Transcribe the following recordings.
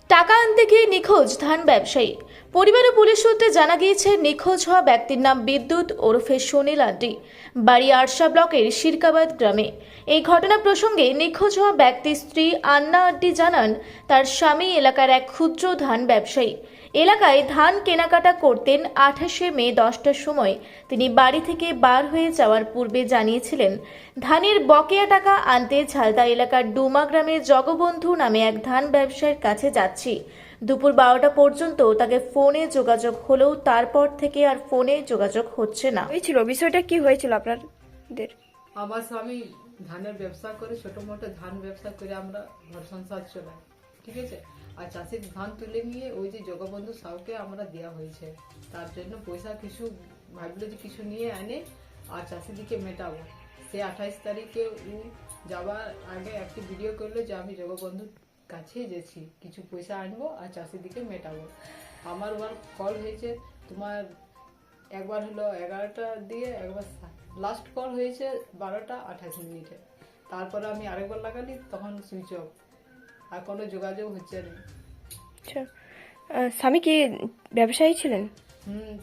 টাকা আনতে গিয়ে নিখোঁজ ধান ব্যবসায়ী। পরিবার ও পুলিশ সূত্রে জানা গিয়েছে নিখোঁজ হওয়া ব্যক্তির নাম বিদ্যুৎ ওরফে সুনীল আড্ডি, বাড়ি আরশা ব্লকের শিরকাবাদ গ্রামে। এই ঘটনা প্রসঙ্গে নিখোঁজ হওয়া ব্যক্তির স্ত্রী আন্না আড্ডি জানান, তার স্বামী এলাকার এক ক্ষুদ্র ধান ব্যবসায়ী। এলাকায় ধান কেনাকাটা করতেন। 28শে মে 10টার সময় তিনি বাড়ি থেকে বার হয়ে যাওয়ার পূর্বে জানিয়েছিলেন, ধানের বকেয়া টাকা আনতে ঝালদা এলাকার ডুমা গ্রামের জগবন্ধু নামে এক ধান ব্যবসায়ীর কাছে যাচ্ছি। দুপুর 12টা পর্যন্ত তাকে ফোনে যোগাযোগ হলেও তারপর থেকে আর ফোনে যোগাযোগ হচ্ছে না। হয়েছিল বিষয়টা কি হয়েছিল আপনাদের? আমার স্বামী ধানের ব্যবসা করে, ছোট মোটো ধান ব্যবসা করে আমরা ঘর সংসার চলাই, ঠিক আছে। আর চাষির ধান তুলে নিয়ে ওই যে জগবন্ধু সাউকে আমরা দেওয়া হয়েছে, তার জন্য পয়সা কিছু ভাবলো যে কিছু নিয়ে আনে আর চাষিদিকে মেটাবো। সে 28 তারিখে ও যাওয়ার আগে একটি ভিডিও করলো যে আমি জগবন্ধুর কাছে গেছি, কিছু পয়সা আনবো আর চাষিদিকে মেটাবো। আমার ওর কল হয়েছে, তোমার একবার হলো 11টা দিয়ে, একবার লাস্ট কল হয়েছে 12টা 28 মিনিটে। তারপরে আমি আরেকবার লাগালি, তখন সুইচ অফ, আর কোনো যোগাযোগ হচ্ছে না। আচ্ছা, স্বামী কি ব্যবসায়ী ছিলেন?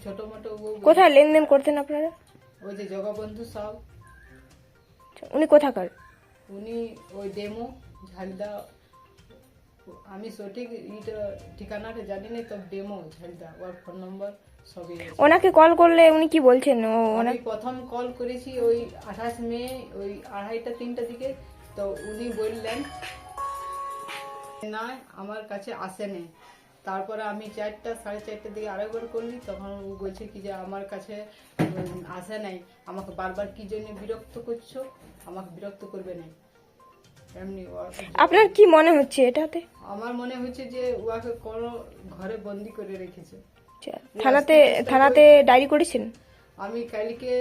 ছোট মোটো কোথায় লেনদেন করতেন আপনারা? ওই যে জগবন্ধু সাউ, আচ্ছা, উনি কোথাকার? উনি ওই ডেমো ঝালদা, আমি সঠিক ঠিকানাটা জানি না, তো ডেমো ঝালদা, ওর ফোন নম্বর সবই আছে। ওনাকে কল করলে উনি কি বলছেন? আমি প্রথম কল করেছি ওই 28 মে ওই 2:30 3টা দিকে, তো উনি বললেন না আমার কাছে আসেনি। তারপরে আমি 4টা 4:30 দিকে আরেকবার করলি, তখন ও বলছে কি যে আমার কাছে আসে নাই, আমাকে বারবার কি জন্য বিরক্ত করছো, আমাকে বিরক্ত করবে না এমনি। আপনার কি মনে হচ্ছে এটাতে? আমার মনে হচ্ছে যে ওকে কোনো ঘরে বন্দি করে রেখেছে। আচ্ছা, থানাতে ডায়েরি করেছেন? আমি কালকে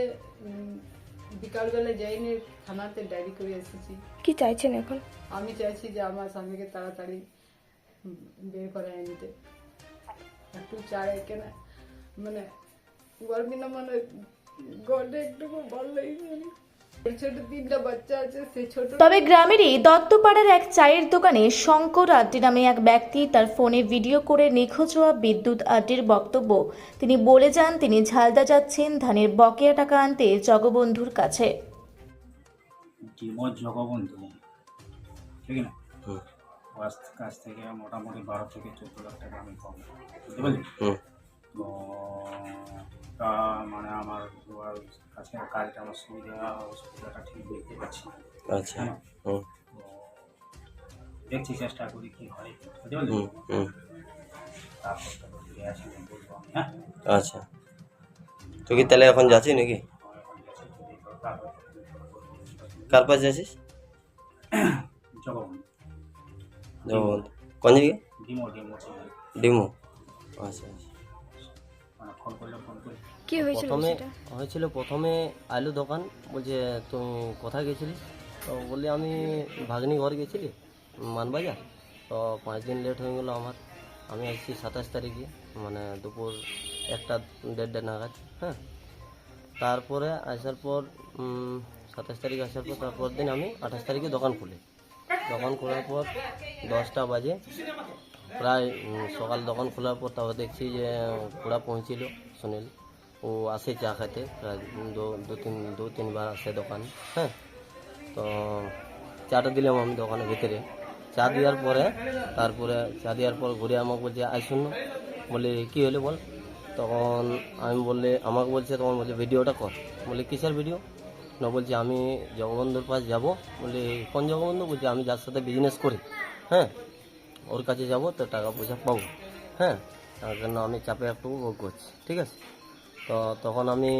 বিকালবেলা যাইনি, থানাতে ডায়েরি করে এসেছি। কি চাইছেন এখন? আমি চাইছি যে আমার স্বামীকে তাড়াতাড়ি বের করে আনতে। একটু চাই কেন, মানে ওর বিনা মানে গড়ে একটুকু ভালো লাগে। ছোট 3টা বাচ্চা আছে, সে ছোট। তবে গ্রামেরই দত্তপাড়ার এক চায়ের দোকানে শঙ্কর আড্ডি নামে এক ব্যক্তি তার ফোনে ভিডিও করে নিখোঁজ হওয়া বিদ্যুৎ আড্ডির বক্তব্য। তিনি বলে যান, তিনি ঝালদা যাচ্ছেন ধানের বকেয়া টাকা আনতে জগবন্ধুর কাছে। জগবন্ধু, ঠিক না, ওর কাছ থেকে মোটামুটি 12 থেকে 14 লাখ টাকা আমি পাবো, বুঝতে পারলি? তো তা মানে আমার ওর কাছে কাজটা আমার অসুবিধাটা ঠিক দেখতে পাচ্ছি না। আচ্ছা, তো দেখছি, চেষ্টা করি কি হয়, বুঝতে পারলি? তারপর তো ফিরে আসি বলবো আমি। হ্যাঁ, আচ্ছা, তুই কি তাহলে এখন যাচ্ছিস নাকি? কার পাশে যাচ্ছিস? জগবন্ধু জগবন্ধু কোন জায়গায়? ডিমো ডিমো। আচ্ছা, মানে ফোন করলে ফোন করি। কি হয়েছিল সেটা? প্রথমে আলু দোকান, বলছে তুমি কোথায় গেছিলিস? তো বললি আমি ভাগ্নি ঘর গেছিলি মানবাজার। তো 5 দিন লেট হয়ে গেলো আমার। আমি আসছি 27 তারিখে, মানে দুপুর 1টা 1:30 নাগাদ। হ্যাঁ, তারপরে আসার পর 27 তারিখ আসার পর তারপর দিন আমি 28 তারিখে দোকান খুলি। দোকান খোলার পর 10টা বাজে প্রায়, সকাল দোকান খোলার পর তারপর দেখছি যে ঘোড়া পৌঁছিল সুনীল। ও আসে চা খেতে, প্রায় দু তিনবার আসে দোকান। হ্যাঁ, তো চাটা দিলাম আমি দোকানের ভিতরে। চা দেওয়ার পরে চা দেওয়ার পর ঘুরে আমাকে বলছে আসুন না। বলি কী হলো বল। তখন আমি বললে আমাকে বলছে, তখন বলছে ভিডিওটা কর। বলি কিসের ভিডিও? না, বলছি আমি জগবন্ধুর পাশ যাব। বলি কোন জগবন্ধু? বলছি আমি যার সাথে বিজনেস করি, হ্যাঁ, ওর কাছে যাব, তো টাকা পয়সা পাবো। হ্যাঁ, তার জন্য আমি চাপে একটু ভোগ করছি, ঠিক আছে। তো তখন আমি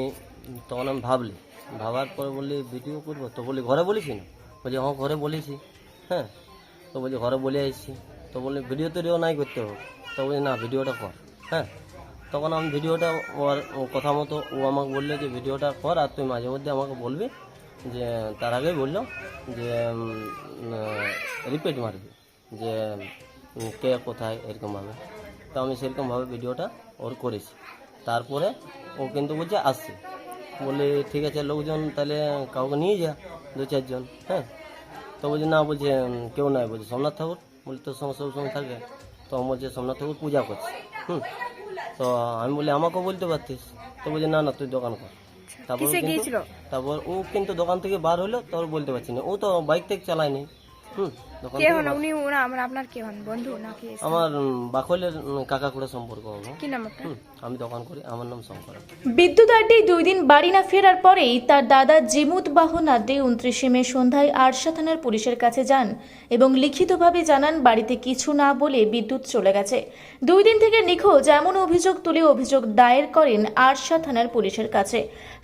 ভাবার পরে বললি ভিডিও করবো। তো বলি ঘরে বলিস না? বলছি হ্যাঁ ঘরে বলেছি। হ্যাঁ, তো বলছি ঘরে বলে আসছি। তো বললি ভিডিও টিডিও নাই করতে হবে। তো বলছি না, ভিডিওটা কর। হ্যাঁ, তখন আমি ভিডিওটা ওর কথা মতো ও আমাকে বললো যে ভিডিওটা কর, আর তুই মাঝে মধ্যে আমাকে বলবি, যে তার আগেই বললো যে রিপিট মারবি যে কে কোথায়, এরকমভাবে। তো আমি সেরকমভাবে ভিডিওটা ওর করেছি। তারপরে ও কিন্তু বলছে আসছে। বলে ঠিক আছে, লোকজন তাহলে কাউকে নিয়ে যা, 2-4 জন। হ্যাঁ, তো বলছি না, বলছে কেউ নাই। বলছে সোমনাথ ঠাকুর। বলি তোর সঙ্গে সবসময় থাকে। তখন বলছে সোমনাথ ঠাকুর পূজা করছে। তো আমি বলি আমাকেও বলতে পারতিস, তো বলছি না না তুই দোকান কর। তারপর কিসে গিয়েছিল? তারপর ও কিন্তু দোকান থেকে বার হলো, তারপর বলতে পারছি না, ও তো বাইক থেকে চালায়নি। দোকান কে থেকে হন বার- উনি? ওরা আপনার কে হন? বন্ধু নাকি? আমার বাকলের কাকা খুড়া সম্পর্ক হলো। কি নাম আপনার? আমি দোকান করি, আমার নাম শঙ্কর। বিদ্যুৎ আড্ডি 2 দিন বাড়ি না ফেরার পরেই তার দাদা জিমুত বাহন আড্ডি 29 মে সন্ধ্যায় আরশা থানার পুলিশের কাছে যান এবং লিখিতভাবে জানান বাড়িতে কিছু না বলে বিদ্যুৎ চলে গেছে। 2 দিন থেকে নিখোঁজ এমন অভিযোগ তুলে অভিযোগ দায়ের করেন আরশা থানার পুলিশের কাছে।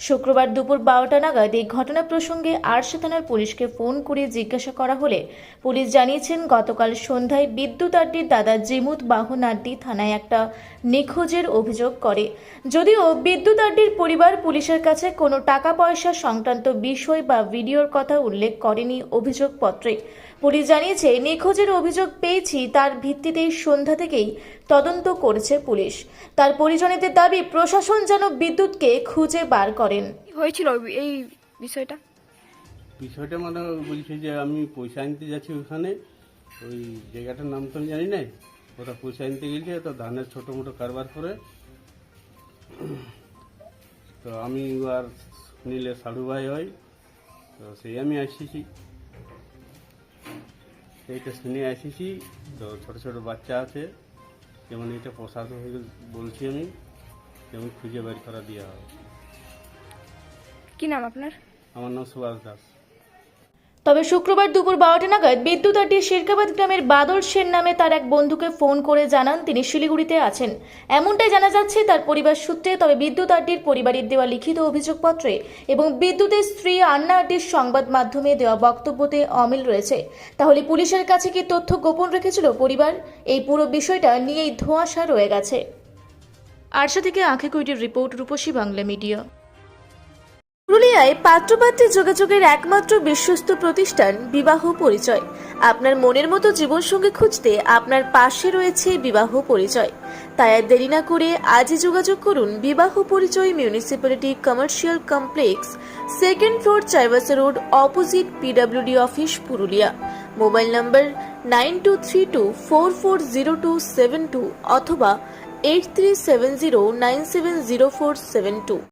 শুক্রবার দুপুর 12টা নাগাদ এই ঘটনা প্রসঙ্গে আরশা থানার পুলিশকে ফোন করে জিজ্ঞাসা করা হলে পুলিশ জানিয়েছেন গতকাল সন্ধ্যায় বিদ্যুৎ আড্ডির দাদা জিমুত বাহন আড্ডি থানায় একটা নিখোঁজের অভিযোগ করে। যদিও বিদ্যুৎ আড্ডির পরিবার পুলিশের কাছে কোনো টাকা পয়সা সংক্রান্ত বিষয় বা ভিডিওর কথা উল্লেখ করেনি অভিযোগপত্রে। পুলিশ জানিয়েছে নিখোঁজের অভিযোগ পেয়েছি, তার ভিত্তিতেই সন্ধ্যা থেকেই তদন্ত করেছে পুলিশ। তার পরিজনেদের দাবি প্রশাসন যেন বিদ্যুৎকে খুঁজে বার করেন। কি হয়েছিল এই বিষয়টা? বিষয়টা মানে বলছে যে আমি পয়সা আনতে যাচ্ছি ওখানে, ওই জায়গাটার নাম তো আমি জানি না, ওরা পয়সা আনতে গেছে, তো ধানের ছোটো মোটো কারবার করে। তো আমি আর নিলে সাধু ভাই হয়, তো সেই আমি আসিছি, সেইটা শুনে আসিছি। তো ছোট ছোট বাচ্চা আছে, যেমন এটা প্রসাদ হয়ে বলছি আমি, যেমন খুঁজে বের করা দেওয়া হবে। কি নাম আপনার? আমার নাম সুভাষ দাস। তবে শুক্রবার দুপুর 12টা নাগাদ বিদ্যুৎ আড্ডির শিরকাবাদ গ্রামের বাদল সেন নামে তার এক বন্ধুকে ফোন করে জানান তিনি শিলিগুড়িতে আছেন। এমনটাই জানা যাচ্ছে তার পরিবার সূত্রে। তবে বিদ্যুৎ আড্ডির পরিবারের দেওয়া লিখিত অভিযোগপত্রে এবং বিদ্যুতের স্ত্রী আন্না আড্ডির সংবাদ মাধ্যমে দেওয়া বক্তব্যতে অমিল রয়েছে। তাহলে পুলিশের কাছে কি তথ্য গোপন রেখেছিল পরিবার? এই পুরো বিষয়টা নিয়েই ধোঁয়াশা রয়ে গেছে। আরশা থেকে আঁখে কুইটির রিপোর্ট, রূপসী বাংলা মিডিয়া। পুরুলিয়ায় পাত্রপাত্রী যোগাযোগের একমাত্র বিশ্বস্ত প্রতিষ্ঠান বিবাহ পরিচয়। আপনার মনের মতো জীবনসঙ্গী খুঁজতে আপনার পাশে রয়েছে বিবাহ পরিচয়। তাই আর দেরি না করে আজই যোগাযোগ করুন বিবাহ পরিচয় municipality commercial complex, 2nd floor, Chaibasa road, opposite PWD office, Purulia. Mobile নম্বর 9232440272 অথবা 8370970472।